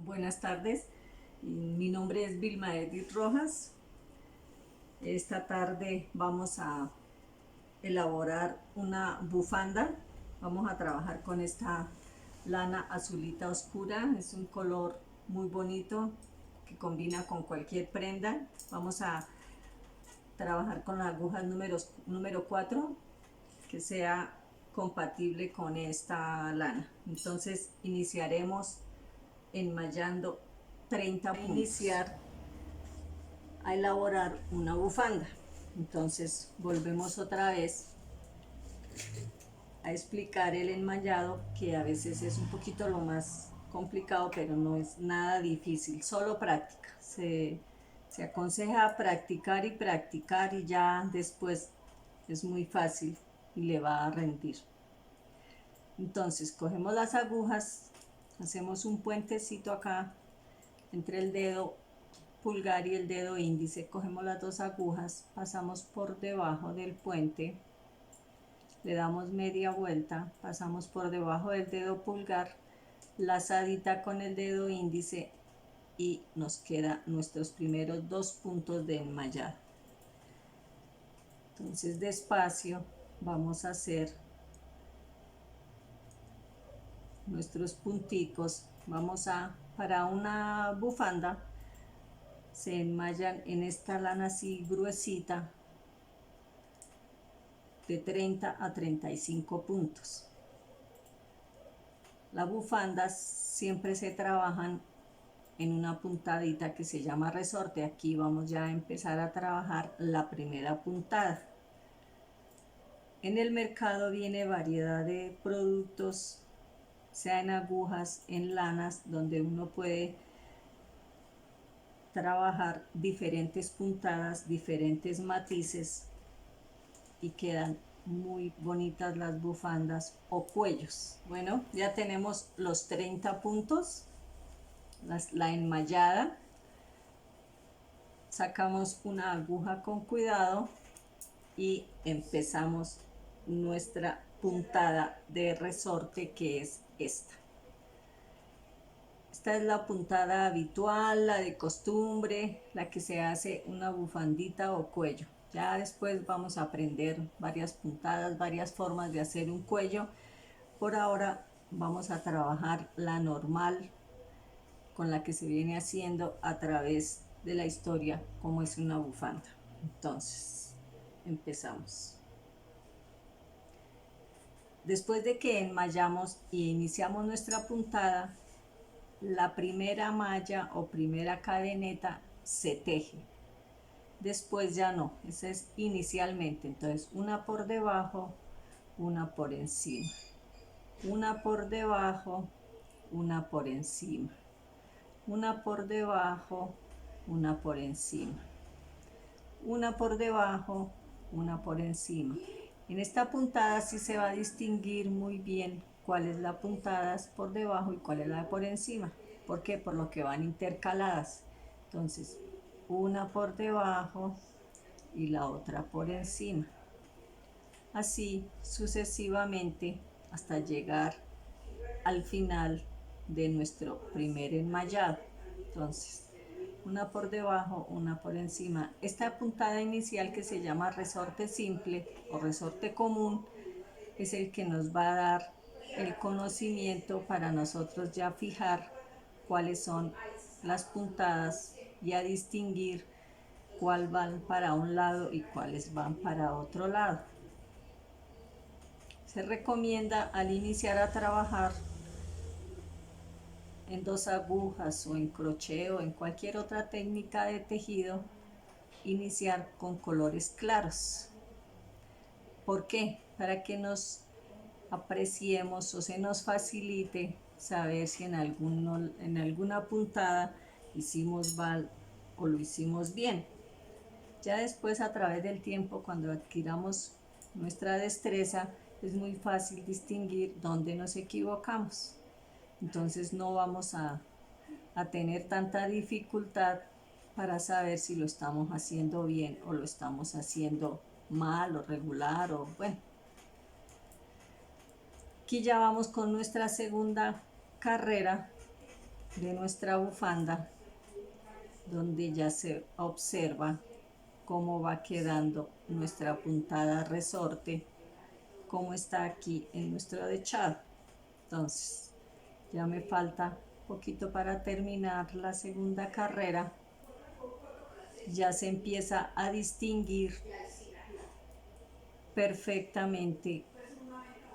Buenas tardes, mi nombre es Vilma Edith Rojas. Esta tarde vamos a elaborar una bufanda. Vamos a trabajar con esta lana azulita oscura, es un color muy bonito que combina con cualquier prenda. Vamos a trabajar con la aguja número 4 que sea compatible con esta lana. Entonces iniciaremos enmayando 30 puntos. Iniciar a elaborar una bufanda. Entonces volvemos otra vez a explicar el enmayado, que a veces es un poquito lo más complicado, pero no es nada difícil, solo práctica. Se aconseja practicar y practicar, y ya después es muy fácil y le va a rendir. Entonces cogemos las agujas, hacemos un puentecito acá entre el dedo pulgar y el dedo índice, cogemos las dos agujas, pasamos por debajo del puente, le damos media vuelta, pasamos por debajo del dedo pulgar, lazadita con el dedo índice, y nos queda nuestros primeros 2 puntos de enmayado. Entonces despacio vamos a hacer nuestros punticos. Para una bufanda se enmayan en esta lana así gruesita de 30 a 35 puntos. Las bufandas siempre se trabajan en una puntadita que se llama resorte. Aquí vamos ya a empezar a trabajar la primera puntada. En el mercado viene variedad de productos, sea en agujas, en lanas, donde uno puede trabajar diferentes puntadas, diferentes matices, y quedan muy bonitas las bufandas o cuellos. Bueno, ya tenemos los 30 puntos, la enmayada. Sacamos una aguja con cuidado y empezamos nuestra puntada de resorte, que es esta. Esta es la puntada habitual, la de costumbre, la que se hace una bufandita o cuello. Ya después vamos a aprender varias puntadas, varias formas de hacer un cuello. Por ahora vamos a trabajar la normal, con la que se viene haciendo a través de la historia, como es una bufanda. Entonces empezamos. Después de que enmayamos y iniciamos nuestra puntada, la primera malla o primera cadeneta se teje. Después ya no, esa es inicialmente. Entonces una por debajo, una por encima, una por debajo, una por encima, una por debajo, una por encima, una por debajo, una por encima. En esta puntada sí se va a distinguir muy bien cuál es la puntada por debajo y cuál es la por encima. ¿Por qué? Por lo que van intercaladas. Entonces, una por debajo y la otra por encima. Así sucesivamente hasta llegar al final de nuestro primer enmayado. Entonces, una por debajo, una por encima. Esta puntada inicial, que se llama resorte simple o resorte común, es el que nos va a dar el conocimiento para nosotros ya fijar cuáles son las puntadas y a distinguir cuál van para un lado y cuáles van para otro lado. Se recomienda, al iniciar a trabajar en 2 agujas o en crochet o en cualquier otra técnica de tejido, iniciar con colores claros. ¿Por qué? Para que nos apreciemos o se nos facilite saber si en alguna puntada hicimos mal o lo hicimos bien. Ya después, a través del tiempo, cuando adquiramos nuestra destreza, es muy fácil distinguir dónde nos equivocamos. Entonces no vamos a tener tanta dificultad para saber si lo estamos haciendo bien o lo estamos haciendo mal o regular, o bueno. Aquí ya vamos con nuestra segunda carrera, de nuestra bufanda, donde ya se observa cómo va quedando nuestra puntada resorte, cómo está aquí en nuestro dechado. Entonces ya me falta poquito para terminar la segunda carrera. Ya se empieza a distinguir perfectamente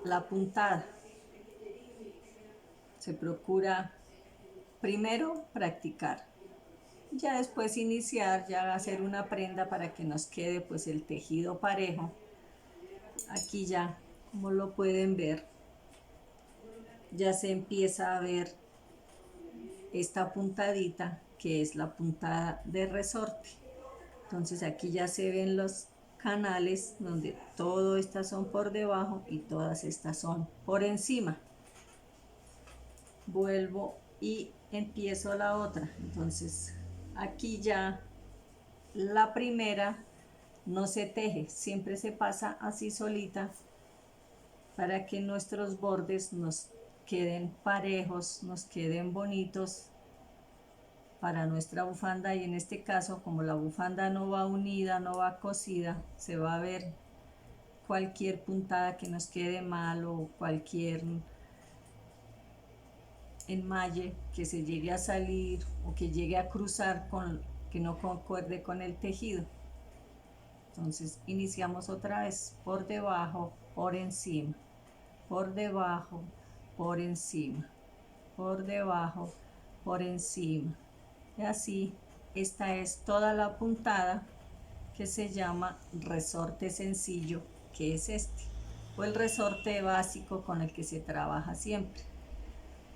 la puntada. Se procura primero practicar, ya después iniciar, ya hacer una prenda para que nos quede pues el tejido parejo. Aquí ya, como lo pueden ver, ya se empieza a ver esta puntadita que es la puntada de resorte. Entonces aquí ya se ven los canales donde todas estas son por debajo y todas estas son por encima. Vuelvo y empiezo la otra. Entonces aquí ya la primera no se teje, siempre se pasa así solita para que nuestros bordes nos queden parejos, nos queden bonitos para nuestra bufanda. Y en este caso, como la bufanda no va unida, no va cosida, se va a ver cualquier puntada que nos quede mal o cualquier enmalle que se llegue a salir o que llegue a cruzar con que no concuerde con el tejido. Entonces iniciamos otra vez por debajo, por encima, por debajo, por encima, por debajo, por encima. Y así, esta es toda la puntada que se llama resorte sencillo, que es este, o el resorte básico con el que se trabaja siempre.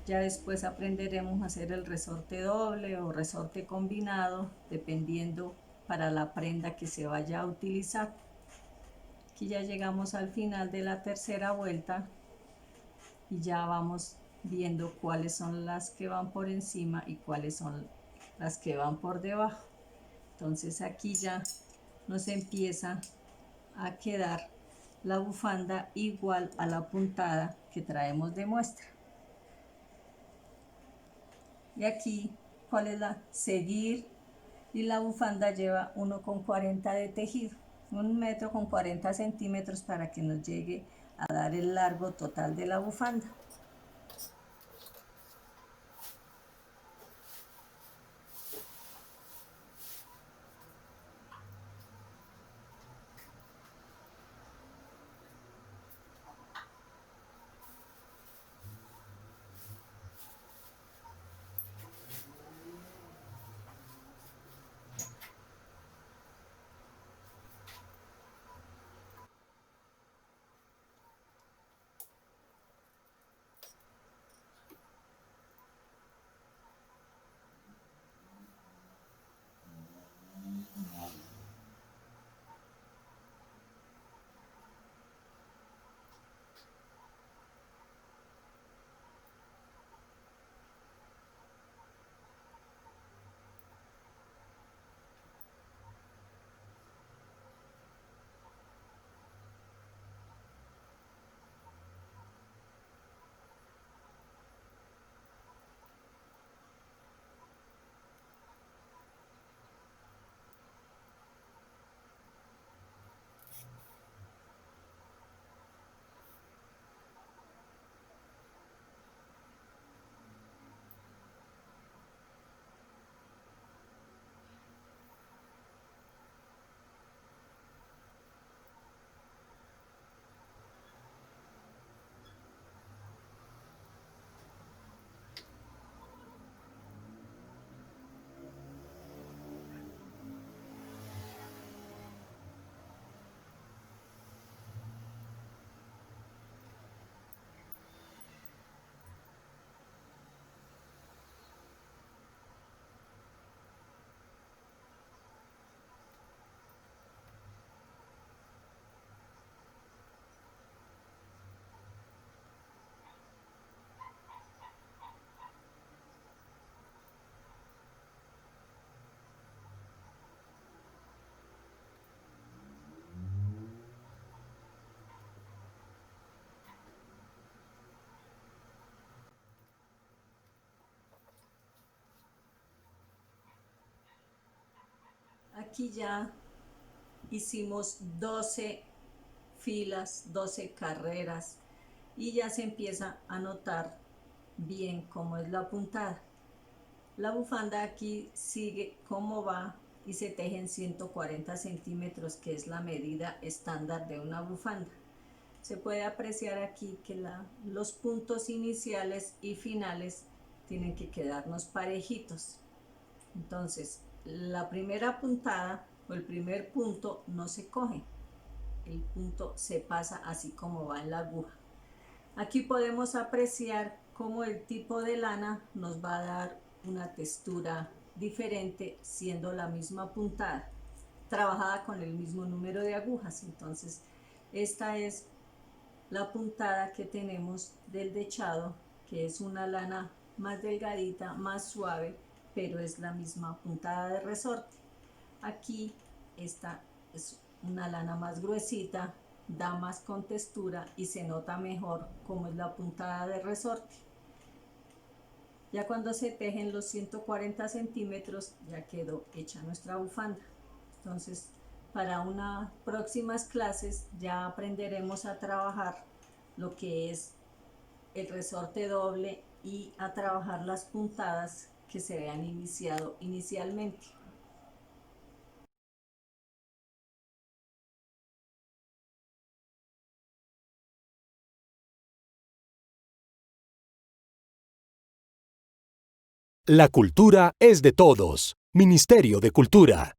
Ya después aprenderemos a hacer el resorte doble o resorte combinado, dependiendo para la prenda que se vaya a utilizar. Aquí ya llegamos al final de la tercera vuelta y ya vamos viendo cuáles son las que van por encima y cuáles son las que van por debajo. Entonces aquí ya nos empieza a quedar la bufanda igual a la puntada que traemos de muestra. Y aquí, ¿cuál es la? Seguir, y la bufanda lleva 1,40 de tejido, 1,40 centímetros para que nos llegue a dar el largo total de la bufanda. aquí ya hicimos 12 filas, 12 carreras y ya se empieza a notar bien cómo es la puntada. La bufanda aquí sigue cómo va y se teje en 140 centímetros, que es la medida estándar de una bufanda. Se puede apreciar aquí que los puntos iniciales y finales tienen que quedarnos parejitos. Entonces, la primera puntada o el primer punto no se coge, el punto se pasa así como va en la aguja. Aquí podemos apreciar cómo el tipo de lana nos va a dar una textura diferente siendo la misma puntada, trabajada con el mismo número de agujas. Entonces, esta es la puntada que tenemos del dechado, que es una lana más delgadita, más suave, pero es la misma puntada de resorte. Aquí esta es una lana más gruesita, da más contextura y se nota mejor cómo es la puntada de resorte. Ya cuando se tejen los 140 centímetros ya quedó hecha nuestra bufanda. Entonces, para unas próximas clases ya aprenderemos a trabajar lo que es el resorte doble y a trabajar las puntadas que se habían iniciado inicialmente. La cultura es de todos. Ministerio de Cultura.